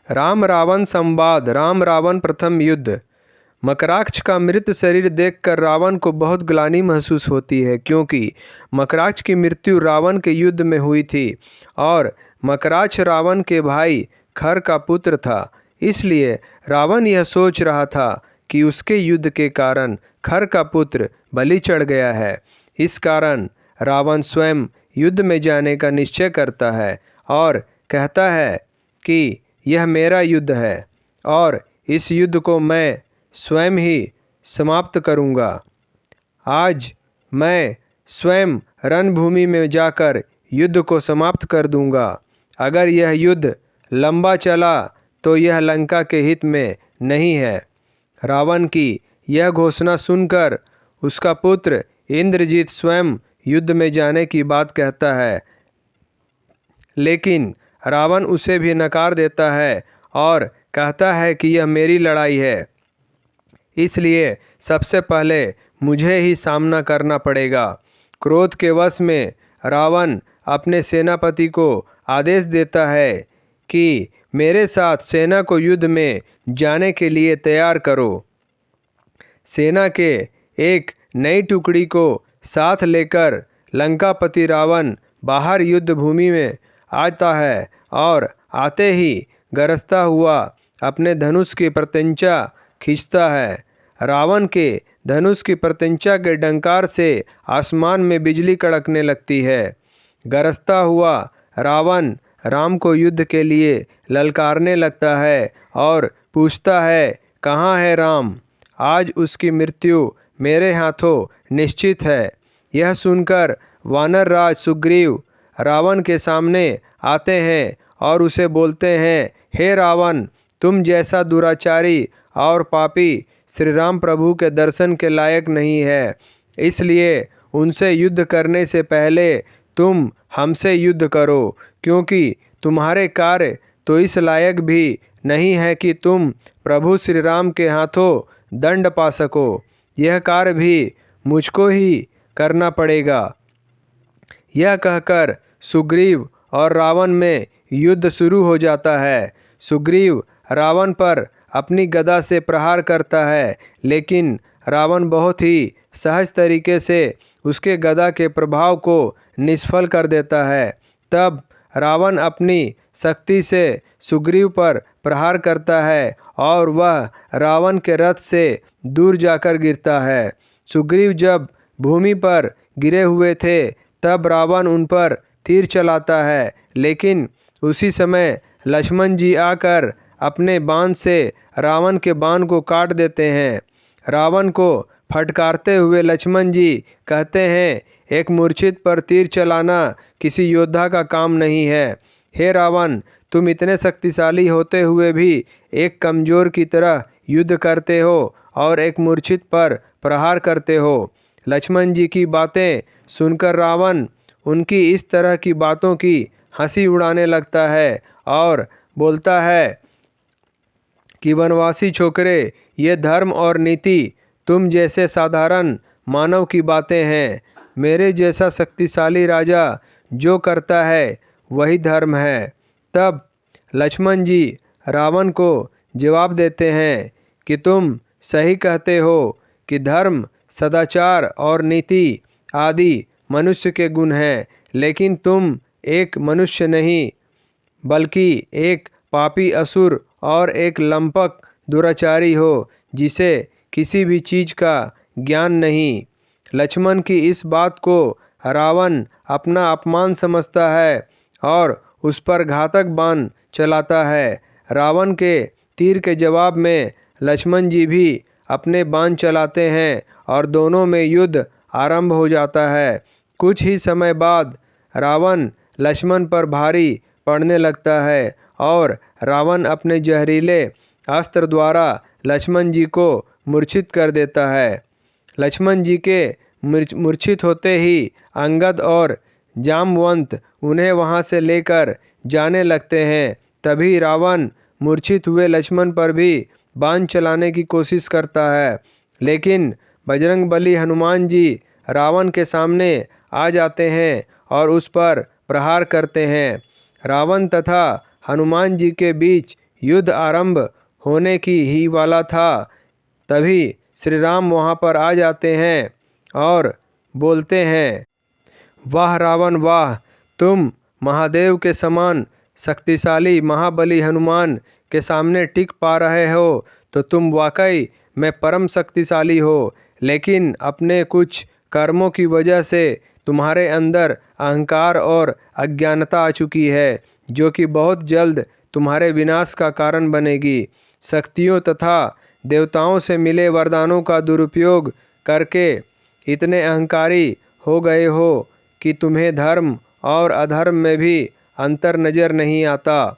राम रावण संवाद। राम रावण प्रथम युद्ध। मकराक्ष का मृत शरीर देखकर रावण को बहुत ग्लानि महसूस होती है, क्योंकि मकराक्ष की मृत्यु रावण के युद्ध में हुई थी और मकराक्ष रावण के भाई खर का पुत्र था। इसलिए रावण यह सोच रहा था कि उसके युद्ध के कारण खर का पुत्र बलि चढ़ गया है। इस कारण रावण स्वयं युद्ध में जाने का निश्चय करता है और कहता है कि यह मेरा युद्ध है और इस युद्ध को मैं स्वयं ही समाप्त करूंगा। आज मैं स्वयं रणभूमि में जाकर युद्ध को समाप्त कर दूंगा। अगर यह युद्ध लंबा चला तो यह लंका के हित में नहीं है। रावण की यह घोषणा सुनकर उसका पुत्र इंद्रजीत स्वयं युद्ध में जाने की बात कहता है, लेकिन रावण उसे भी नकार देता है और कहता है कि यह मेरी लड़ाई है, इसलिए सबसे पहले मुझे ही सामना करना पड़ेगा। क्रोध के वश में रावण अपने सेनापति को आदेश देता है कि मेरे साथ सेना को युद्ध में जाने के लिए तैयार करो। सेना के एक नई टुकड़ी को साथ लेकर लंकापति रावण बाहर युद्ध भूमि में आता है और आते ही गरजता हुआ अपने धनुष की प्रत्यंचा खींचता है। रावण के धनुष की प्रत्यंचा के डंकार से आसमान में बिजली कड़कने लगती है। गरजता हुआ रावण राम को युद्ध के लिए ललकारने लगता है और पूछता है, कहाँ है राम? आज उसकी मृत्यु मेरे हाथों निश्चित है। यह सुनकर वानर राज सुग्रीव रावण के सामने आते हैं और उसे बोलते हैं, हे रावण, तुम जैसा दुराचारी और पापी श्री राम प्रभु के दर्शन के लायक नहीं है, इसलिए उनसे युद्ध करने से पहले तुम हमसे युद्ध करो, क्योंकि तुम्हारे कार्य तो इस लायक भी नहीं है कि तुम प्रभु श्री राम के हाथों दंड पा सको। यह कार्य भी मुझको ही करना पड़ेगा। यह कहकर सुग्रीव और रावण में युद्ध शुरू हो जाता है। सुग्रीव रावण पर अपनी गदा से प्रहार करता है, लेकिन रावण बहुत ही सहज तरीके से उसके गदा के प्रभाव को निष्फल कर देता है। तब रावण अपनी शक्ति से सुग्रीव पर प्रहार करता है और वह रावण के रथ से दूर जाकर गिरता है। सुग्रीव जब भूमि पर गिरे हुए थे तब रावण उन पर तीर चलाता है, लेकिन उसी समय लक्ष्मण जी आकर अपने बाण से रावण के बाण को काट देते हैं। रावण को फटकारते हुए लक्ष्मण जी कहते हैं, एक मूर्छित पर तीर चलाना किसी योद्धा का काम नहीं है। हे रावण, तुम इतने शक्तिशाली होते हुए भी एक कमजोर की तरह युद्ध करते हो और एक मूर्छित पर प्रहार करते हो। लक्ष्मण जी की बातें सुनकर रावण उनकी इस तरह की बातों की हंसी उड़ाने लगता है और बोलता है कि वनवासी छोकरे, ये धर्म और नीति तुम जैसे साधारण मानव की बातें हैं। मेरे जैसा शक्तिशाली राजा जो करता है वही धर्म है। तब लक्ष्मण जी रावण को जवाब देते हैं कि तुम सही कहते हो कि धर्म, सदाचार और नीति आदि मनुष्य के गुण हैं, लेकिन तुम एक मनुष्य नहीं बल्कि एक पापी असुर और एक लंपक दुराचारी हो, जिसे किसी भी चीज़ का ज्ञान नहीं। लक्ष्मण की इस बात को रावण अपना अपमान समझता है और उस पर घातक बाण चलाता है। रावण के तीर के जवाब में लक्ष्मण जी भी अपने बाण चलाते हैं और दोनों में युद्ध आरंभ हो जाता है। कुछ ही समय बाद रावण लक्ष्मण पर भारी पड़ने लगता है और रावण अपने जहरीले अस्त्र द्वारा लक्ष्मण जी को मूर्छित कर देता है। लक्ष्मण जी के मूर्छित होते ही अंगद और जामवंत उन्हें वहां से लेकर जाने लगते हैं। तभी रावण मूर्छित हुए लक्ष्मण पर भी बाण चलाने की कोशिश करता है, लेकिन बजरंगबली हनुमान जी रावण के सामने आ जाते हैं और उस पर प्रहार करते हैं। रावण तथा हनुमान जी के बीच युद्ध आरंभ होने की ही वाला था, तभी श्री राम वहाँ पर आ जाते हैं और बोलते हैं, वाह रावण वाह, तुम महादेव के समान शक्तिशाली महाबली हनुमान के सामने टिक पा रहे हो तो तुम वाकई में परम शक्तिशाली हो, लेकिन अपने कुछ कर्मों की वजह से तुम्हारे अंदर अहंकार और अज्ञानता आ चुकी है, जो कि बहुत जल्द तुम्हारे विनाश का कारण बनेगी। शक्तियों तथा देवताओं से मिले वरदानों का दुरुपयोग करके इतने अहंकारी हो गए हो कि तुम्हें धर्म और अधर्म में भी अंतर नज़र नहीं आता।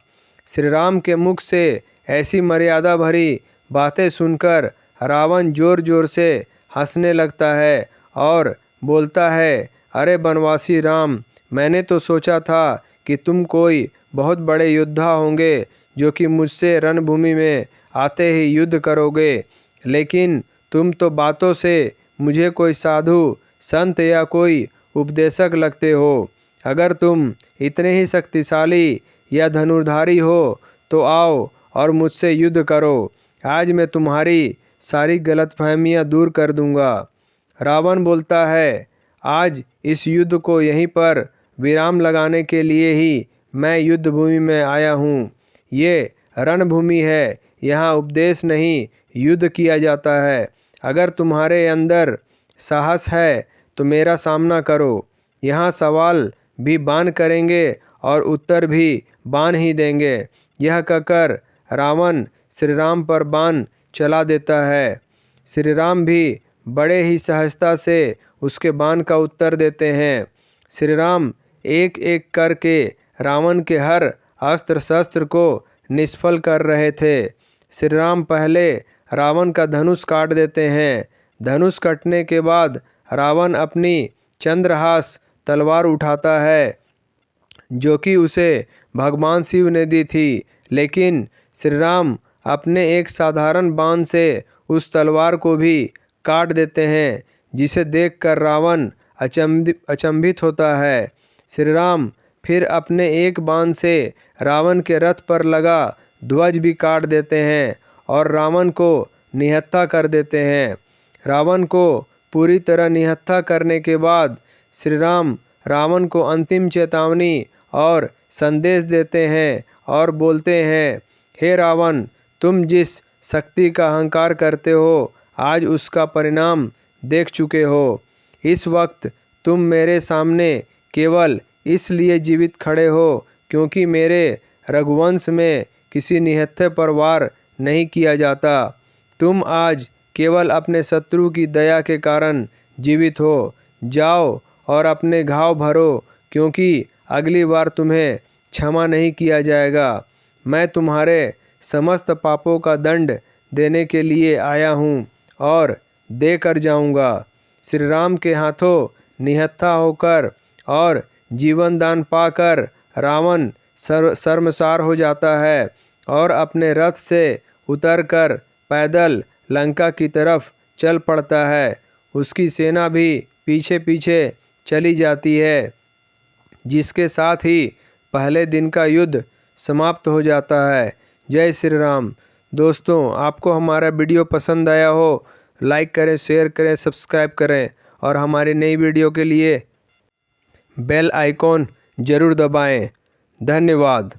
श्री राम के मुख से ऐसी मर्यादा भरी बातें सुनकर रावण ज़ोर ज़ोर से हंसने लगता है और बोलता है, अरे बनवासी राम, मैंने तो सोचा था कि तुम कोई बहुत बड़े योद्धा होंगे जो कि मुझसे रणभूमि में आते ही युद्ध करोगे, लेकिन तुम तो बातों से मुझे कोई साधु संत या कोई उपदेशक लगते हो। अगर तुम इतने ही शक्तिशाली या धनुर्धारी हो तो आओ और मुझसे युद्ध करो। आज मैं तुम्हारी सारी गलतफहमियां दूर कर दूंगा। रावण बोलता है, आज इस युद्ध को यहीं पर विराम लगाने के लिए ही मैं युद्ध भूमि में आया हूँ। ये रणभूमि है, यहाँ उपदेश नहीं युद्ध किया जाता है। अगर तुम्हारे अंदर साहस है तो मेरा सामना करो। यहाँ सवाल भी बाण करेंगे और उत्तर भी बाण ही देंगे। यह कहकर रावण श्री राम पर बाण चला देता है। श्री राम भी बड़े ही सहजता से उसके बाण का उत्तर देते हैं। श्री राम एक एक करके रावण के हर अस्त्र शस्त्र को निष्फल कर रहे थे। श्री राम पहले रावण का धनुष काट देते हैं। धनुष कटने के बाद रावण अपनी चंद्रहास तलवार उठाता है, जो कि उसे भगवान शिव ने दी थी, लेकिन श्री राम अपने एक साधारण बाण से उस तलवार को भी काट देते हैं, जिसे देखकर रावण अचंभित होता है। श्री राम फिर अपने एक बाण से रावण के रथ पर लगा ध्वज भी काट देते हैं और रावण को निहत्था कर देते हैं। रावण को पूरी तरह निहत्था करने के बाद श्री राम रावण को अंतिम चेतावनी और संदेश देते हैं और बोलते हैं, हे रावण, तुम जिस शक्ति का अहंकार करते हो आज उसका परिणाम देख चुके हो। इस वक्त तुम मेरे सामने केवल इसलिए जीवित खड़े हो क्योंकि मेरे रघुवंश में किसी निहत्थे पर वार नहीं किया जाता। तुम आज केवल अपने शत्रु की दया के कारण जीवित हो। जाओ और अपने घाव भरो, क्योंकि अगली बार तुम्हें क्षमा नहीं किया जाएगा। मैं तुम्हारे समस्त पापों का दंड देने के लिए आया हूँ और दे कर जाऊँगा। श्री राम के हाथों निहत्था होकर और जीवन दान पाकर रावण शर्मसार हो जाता है और अपने रथ से उतरकर पैदल लंका की तरफ चल पड़ता है। उसकी सेना भी पीछे पीछे चली जाती है, जिसके साथ ही पहले दिन का युद्ध समाप्त हो जाता है। जय श्री राम। दोस्तों, आपको हमारा वीडियो पसंद आया हो, लाइक करें, शेयर करें, सब्सक्राइब करें और हमारी नई वीडियो के लिए बेल आइकॉन ज़रूर दबाएं। धन्यवाद।